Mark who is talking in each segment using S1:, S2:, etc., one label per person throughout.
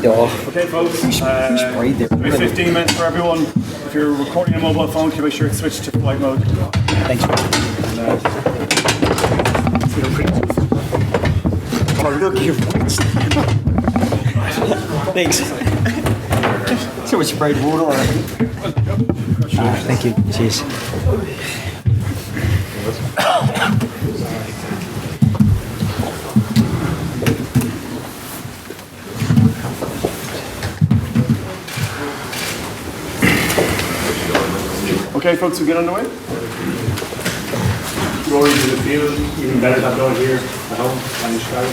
S1: Okay, folks. Who sprayed there? 15 minutes for everyone. If you're recording a mobile phone, can you make sure it's switched to flight mode?
S2: Thanks.
S1: Oh, look, you've
S2: Thanks.
S1: So we sprayed water on it.
S2: Thank you. Cheers.
S1: Okay, folks, we get underway.
S3: Rory, does it feel even better to have Noel here at home on Chicago?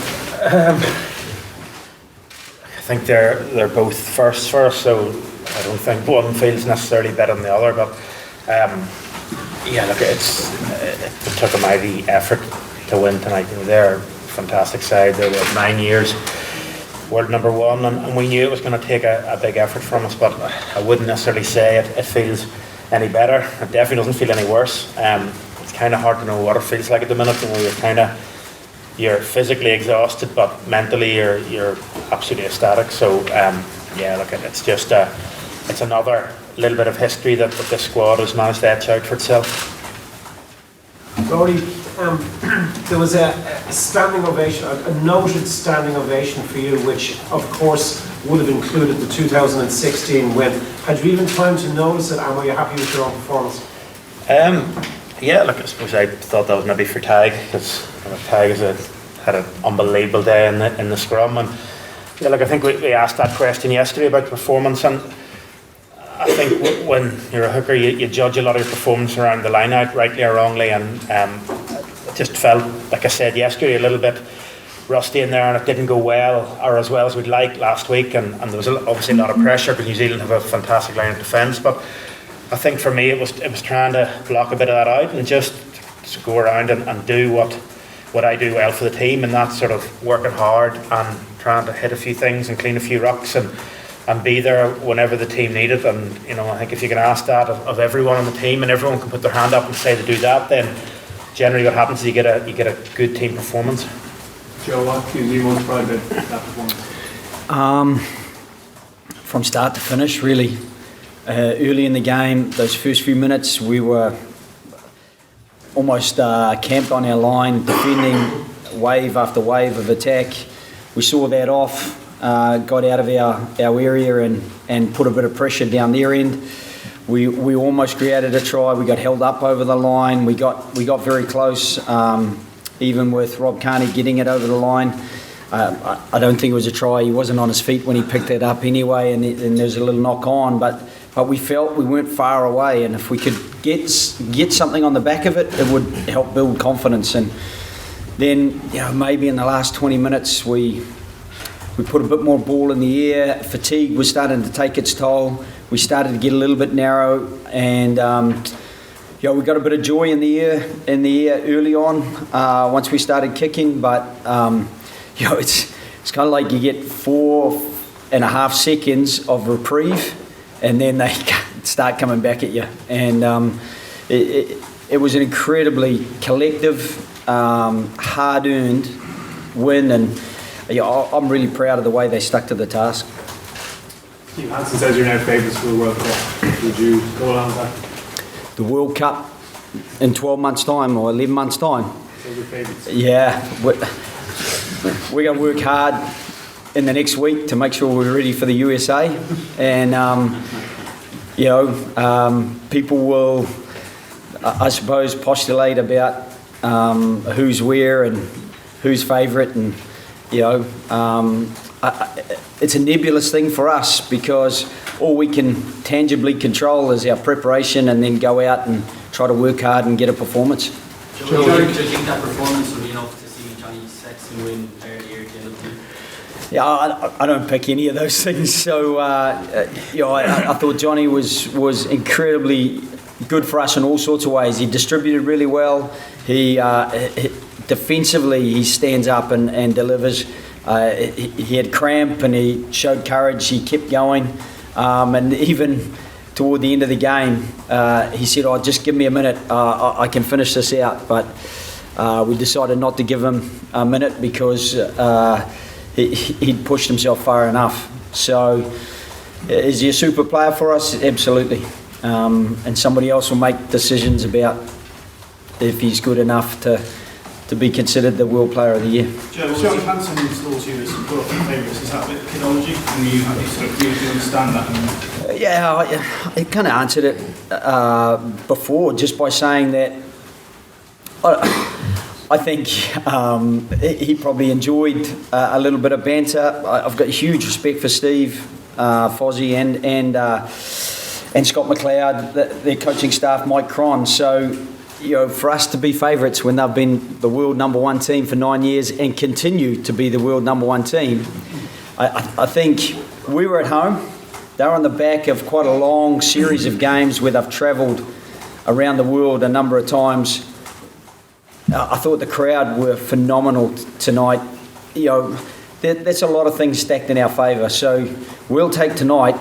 S4: I think they're both firsts for us, so I don't think one feels necessarily better than the other. But yeah, look, it took a mighty effort to win tonight. You know, they're a fantastic side. They were 9 years world number one, and we knew it was going to take a big effort from us. But I wouldn't necessarily say it feels any better. It definitely doesn't feel any worse. It's kind of hard to know what it feels like at the minute. You know, you're physically exhausted, but mentally you're absolutely ecstatic. So yeah, look, it's just it's another little bit of history that this squad has managed to etch out for itself.
S3: Rory, there was a standing ovation, a noted standing ovation for you, which of course would have included the 2016 win. Had you even time to notice it, and were you happy with your own performance?
S4: Yeah, look, I suppose I thought that was maybe for Tag, because Tag had an unbelievable day in the scrum, and yeah, look, I think we asked that question yesterday about performance, and I think when you're a hooker, you judge a lot of your performance around the line out, rightly or wrongly, and it just felt, like I said yesterday, a little bit rusty in there, and it didn't go well or as well as we'd like last week, and there was obviously a lot of pressure because New Zealand have a fantastic line of defence. But I think for me it was trying to block a bit of that out and just go around and do what I do well for the team, and that's sort of working hard and trying to hit a few things and clean a few rucks and be there whenever the team need it. And you know, I think if you can ask that of everyone on the team, and everyone can put their hand up and say to do that, then generally what happens is you get a good team performance.
S3: Joe, what gives you most pride about that performance?
S2: From start to finish, really. Early in the game, those first few minutes, we were almost camped on our line, defending wave after wave of attack. We saw that off, got out of our area and put a bit of pressure down their end. We almost created a try. We got held up over the line. We got very close. Even with Rob Carney getting it over the line. I don't think it was a try. He wasn't on his feet when he picked it up anyway, and there was a little knock on, but we felt we weren't far away, and if we could get something on the back of it, it would help build confidence. And then, you know, maybe in the last 20 minutes we put a bit more ball in the air. Fatigue was starting to take its toll. We started to get a little bit narrow, and yeah, we got a bit of joy in the air early on once we started kicking, but you know, it's kind of like you get 4.5 seconds of reprieve, and then they start coming back at you. And it was an incredibly collective, hard-earned win, and yeah, I'm really proud of the way they stuck to the task.
S3: Steve Hansen says you're now favourites for the World Cup. Would you go along with that?
S2: The World Cup in 12 months' time or 11 months' time.
S3: So your favourites?
S2: Yeah, we're going to work hard in the next week to make sure we're ready for the USA. And, you know, people will, I suppose, postulate about who's where and who's favourite. And, you know, it's a nebulous thing for us because all we can tangibly control is our preparation and then go out and try to work hard and get a performance.
S5: Joe, do you think that performance will be enough to see Johnny Sexton win Player of the Year at the end of the year?
S2: Yeah, I don't pick any of those things. So, you know, I thought Johnny was incredibly good for us in all sorts of ways. He distributed really well. He defensively, he stands up and delivers. He had cramp and he showed courage. He kept going. And even toward the end of the game, he said, "Oh, just give me a minute. I can finish this out." But we decided not to give him a minute because he'd pushed himself far enough. So, is he a super player for us? Absolutely. And somebody else will make decisions about if he's good enough to be considered the World Player of the Year.
S1: Joe Hansen installs you as one of your favourites. Is that a bit of kidology? And you have to sort of really understand that?
S2: Yeah, I kind of answered it before just by saying that I think he probably enjoyed a little bit of banter. I've got huge respect for Steve, Fozzie and Scott McLeod, their coaching staff, Mike Cron. So, for us to be favourites when they've been the world number one team for 9 years and continue to be the world number one team, I think we were at home. They were on the back of quite a long series of games where they've travelled around the world a number of times. I thought the crowd were phenomenal tonight. That's a lot of things stacked in our favour. So we'll take tonight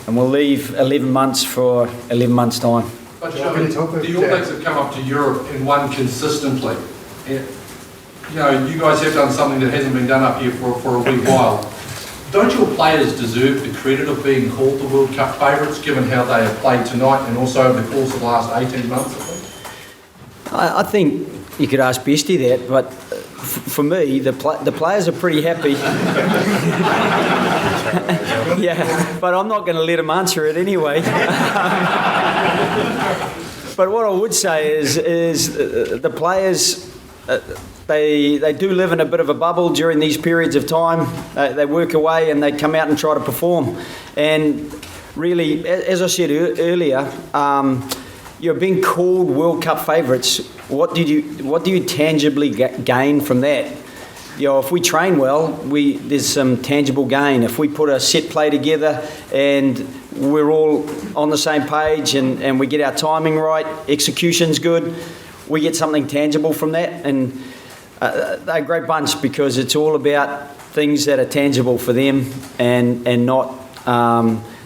S2: and we'll leave 11 months for 11 months' time.
S6: But the All Blacks have come up to Europe and won consistently. You guys have done something that hasn't been done up here for a wee while. Don't your players deserve the credit of being called the World Cup favourites, given how they have played tonight and also over the course of the last 18 months, I think?
S2: I think you could ask Bestie that, but for me, the players are pretty happy. Yeah, but I'm not going to let them answer it anyway. But what I would say is the players, they do live in a bit of a bubble during these periods of time. They work away and they come out and try to perform. And really, as I said earlier, you're being called World Cup favourites. What do you tangibly gain from that? If we train well, there's some tangible gain. If we put a set play together and we're all on the same page and we get our timing right, execution's good, we get something tangible from that. And they're a great bunch because it's all about things that are tangible for them and not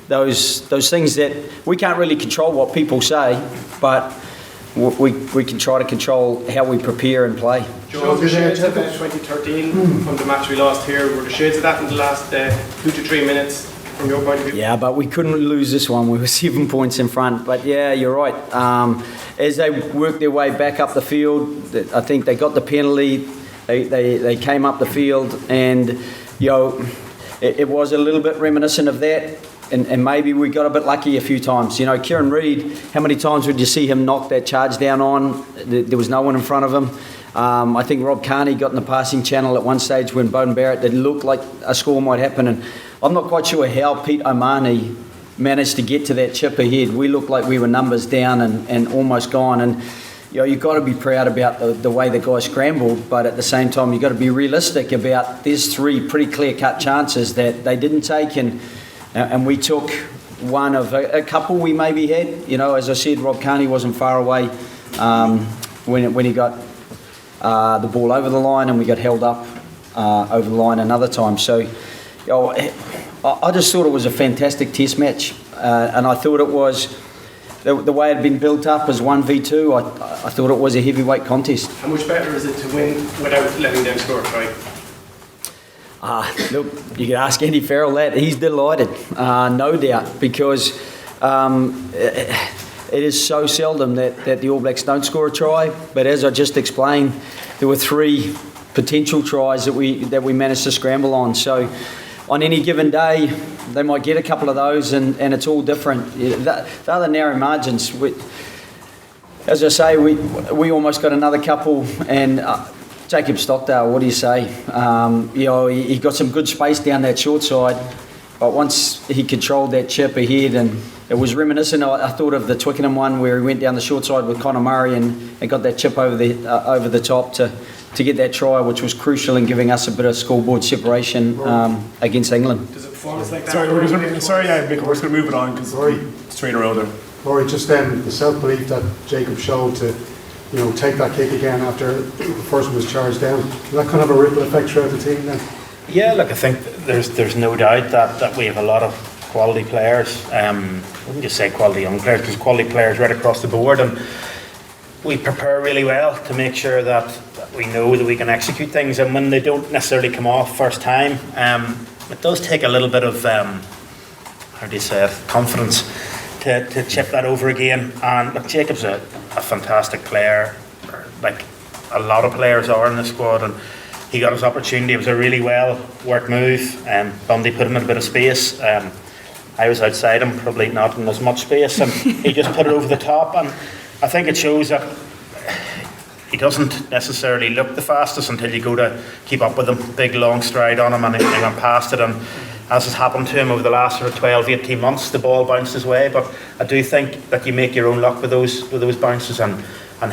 S2: those things that we can't really control what people say, but we can try to control how we prepare and play.
S7: Joe, the shades of 2013 from the match we lost here, were the shades of that in the last 2 to 3 minutes from your point of view?
S2: Yeah, but we couldn't lose this one. We were 7 points in front. But yeah, you're right. As they worked their way back up the field, I think they got the penalty. They came up the field, and it was a little bit reminiscent of that. And maybe we got a bit lucky a few times. Kieran Reid, how many times would you see him knock that charge down on? There was no one in front of him. I think Rob Kearney got in the passing channel at one stage when Bowden Barrett, it looked like a score might happen. And I'm not quite sure how Pete O'Mahony managed to get to that chip ahead. We looked like we were numbers down and almost gone. And you've got to be proud about the way the guys scrambled, but at the same time, you've got to be realistic about there's 3 pretty clear-cut chances that they didn't take, and we took one of a couple we maybe had. As I said, Rob Kearney wasn't far away when he got the ball over the line, and we got held up over the line another time. So I just thought it was a fantastic test match, and I thought it was the way it had been built up as 1v2. I thought it was a heavyweight contest.
S7: How much better is it to win without letting them score, right?
S2: Look, you can ask Andy Farrell that. He's delighted, no doubt, because it is so seldom that the All Blacks don't score a try. But as I just explained, there were 3 potential tries that we managed to scramble on. So on any given day, they might get a couple of those, and it's all different. The other narrow margins, as I say, we almost got another couple, and Jacob Stockdale, what do you say? He got some good space down that short side, but once he controlled that chip ahead, and it was reminiscent. I thought of the Twickenham one where he went down the short side with Conor Murray and got that chip over the top to get that try, which was crucial in giving us a bit of scoreboard separation against England.
S7: Does a performance like that?
S1: We're going to move it on because it's 3 in a row there.
S8: Rory, just the self-belief that Jacob showed to take that kick again after the first one was charged down. Did that kind of a ripple effect throughout the team then?
S4: Yeah, look, I think there's no doubt that we have a lot of quality players. I wouldn't just say quality young players, because quality players right across the board, and we prepare really well to make sure that we know that we can execute things, and when they don't necessarily come off first time, it does take a little bit of, how do you say it, confidence to chip that over again. And look, Jacob's a fantastic player, like a lot of players are in the squad, and he got his opportunity. It was a really well worked move. Bundy put him in a bit of space. I was outside him, probably not in as much space, and he just put it over the top. And I think it shows that he doesn't necessarily look the fastest until you go to keep up with him. Big long stride on him, and he went past it. And as has happened to him over the last sort of 12, 18 months, the ball bounced his way. But I do think that you make your own luck with those bounces, and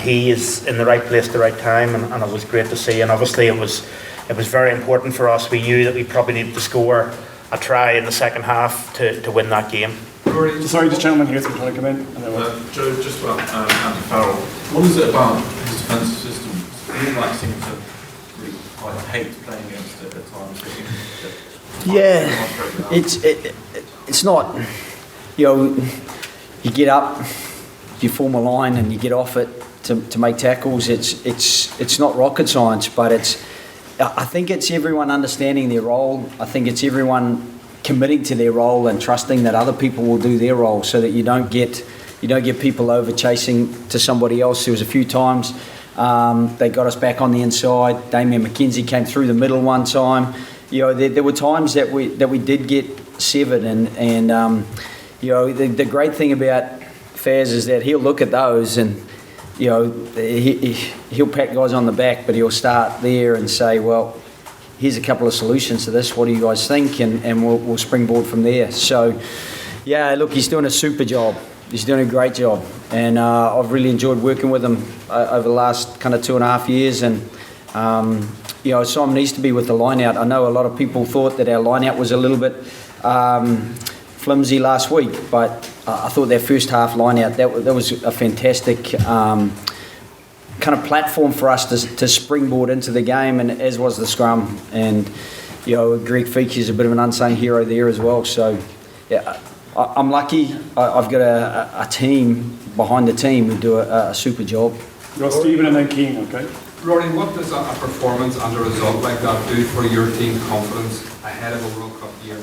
S4: he is in the right place at the right time, and it was great to see. And obviously it was very important for us. We knew that we probably needed to score a try in the second half to win that game.
S1: Rory, sorry, this gentleman here is going to come in.
S9: Joe, just about Andy Farrell. What is it about his defensive system? He might seem to really quite hate playing against it at times.
S2: Yeah, it's not, you get up, you form a line and you get off it to make tackles. It's not rocket science, but I think it's everyone understanding their role. I think it's everyone committing to their role and trusting that other people will do their role, so that you don't get people over chasing to somebody else. There was a few times they got us back on the inside. Damien McKenzie came through the middle one time. There were times that we did get severed, and the great thing about Faz is that he'll look at those and he'll pat guys on the back, but he'll start there and say, well, here's a couple of solutions to this. What do you guys think? And we'll springboard from there. So, yeah, look, he's doing a super job. He's doing a great job. And I've really enjoyed working with him over the last kind of 2.5 years. And, Simon needs to be with the line-out. I know a lot of people thought that our line-out was a little bit flimsy last week, but I thought that first half line-out, that was a fantastic kind of platform for us to springboard into the game, and as was the scrum. And Greg Feeke is a bit of an unsung hero there as well. So yeah, I'm lucky. I've got a team behind the team who do a super job.
S1: You're Stephen and then Keane, okay?
S10: Rory, what does a performance and a result like that do for your team's confidence ahead of a World Cup year?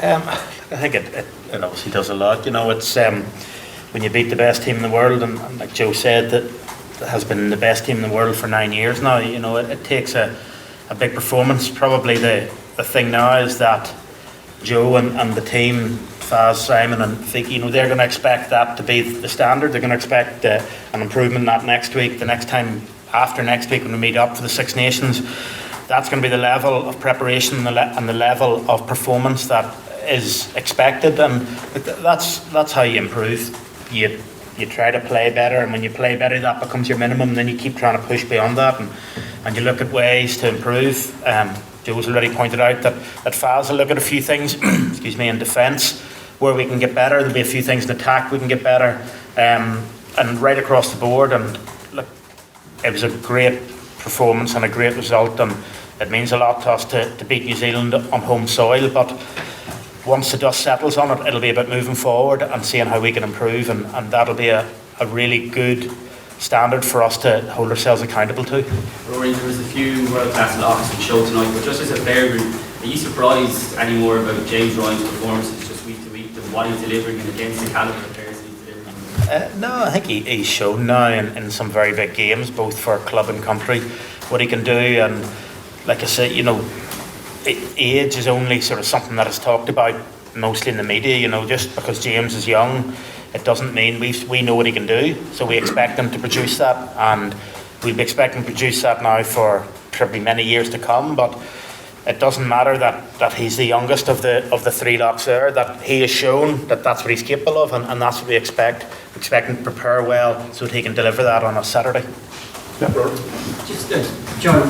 S4: I think it obviously does a lot. It's when you beat the best team in the world, and like Joe said, that has been the best team in the world for 9 years now. It takes a big performance. Probably the thing now is that Joe and the team, Faz, Simon and Vicky, they're going to expect that to be the standard. They're going to expect an improvement in that next week, the next time after next week when we meet up for the Six Nations. That's going to be the level of preparation and the level of performance that is expected, and that's how you improve. You try to play better, and when you play better, that becomes your minimum. Then you keep trying to push beyond that, and you look at ways to improve. Joe's already pointed out that Faz will look at a few things, in defence where we can get better. There'll be a few things in attack we can get better, and right across the board. And look, it was a great performance and a great result, and it means a lot to us to beat New Zealand on home soil. But once the dust settles on it, it'll be about moving forward and seeing how we can improve, and that'll be a really good standard for us to hold ourselves accountable to.
S5: Rory, there was a few world-class locks in the show tonight, but just as a player group, are you surprised anymore about James Ryan's performances just week to week, and what he's delivering and against the calibre of players he's delivering?
S4: No, I think he's shown now in some very big games, both for club and country, what he can do. And like I said, age is only sort of something that is talked about mostly in the media. Just because James is young, it doesn't mean we know what he can do. So we expect him to produce that, and we'll be expecting to produce that now for probably many years to come. But it doesn't matter that he's the youngest of the three locks there, that he has shown that that's what he's capable of, and that's what we expect. We expect him to prepare well so that he can deliver that on a Saturday.
S1: Yeah.
S11: Just Joe,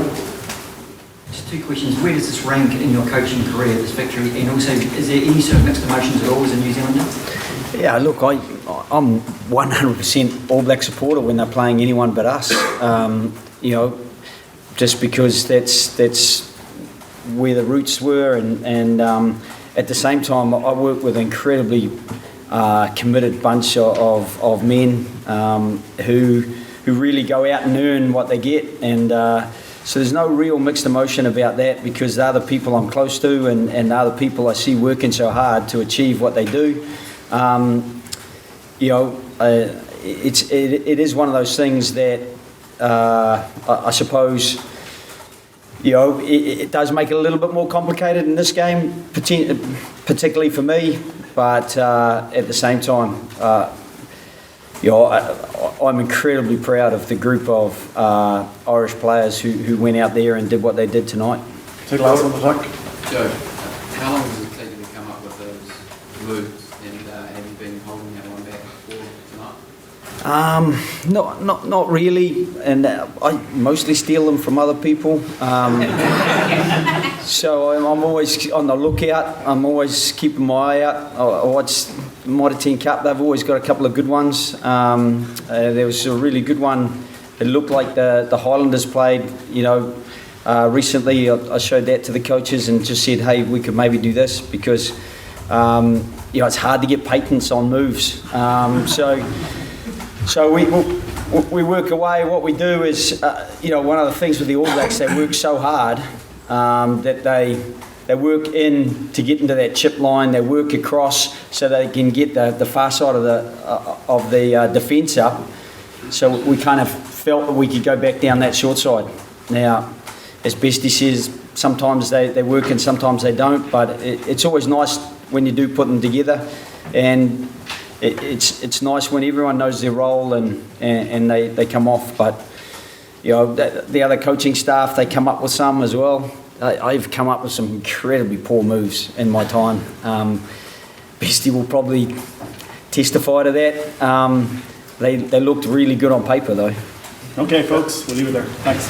S11: just two questions. Where does this rank in your coaching career, this victory? And also, is there any sort of mixed emotions at all as a New Zealander?
S2: Yeah, look, I'm 100% All Black supporter when they're playing anyone but us. Just because that's where the roots were, and at the same time, I work with an incredibly committed bunch of men who really go out and earn what they get, and So there's no real mixed emotion about that because they're the people I'm close to and they're the people I see working so hard to achieve what they do. It is one of those things that I suppose, it does make it a little bit more complicated in this game, particularly for me, but at the same time, I'm incredibly proud of the group of Irish players who went out there and did what they did tonight.
S1: Take the last one, Zach.
S10: Joe, how long does it take you to come up with those moves, and have you been holding that one back before tonight?
S2: Not really, and I mostly steal them from other people. So I'm always on the lookout. I'm always keeping my eye out. I watch Mitre 10 Cup. They've always got a couple of good ones. There was a really good one. It looked like the Highlanders played. Recently I showed that to the coaches and just said, hey, we could maybe do this because it's hard to get patents on moves. So we work away. What we do is, one of the things with the All Blacks, they work so hard that they work in to get into that chip line. They work across so they can get the far side of the defence up. So we kind of felt that we could go back down that short side. Now, as Bestie says, sometimes they work and sometimes they don't. But it's always nice when you do put them together, and it's nice when everyone knows their role and they come off. But the other coaching staff, they come up with some as well. I've come up with some incredibly poor moves in my time. Bestie will probably testify to that. They looked really good on paper though.
S1: Okay folks, we'll leave it there. Thanks.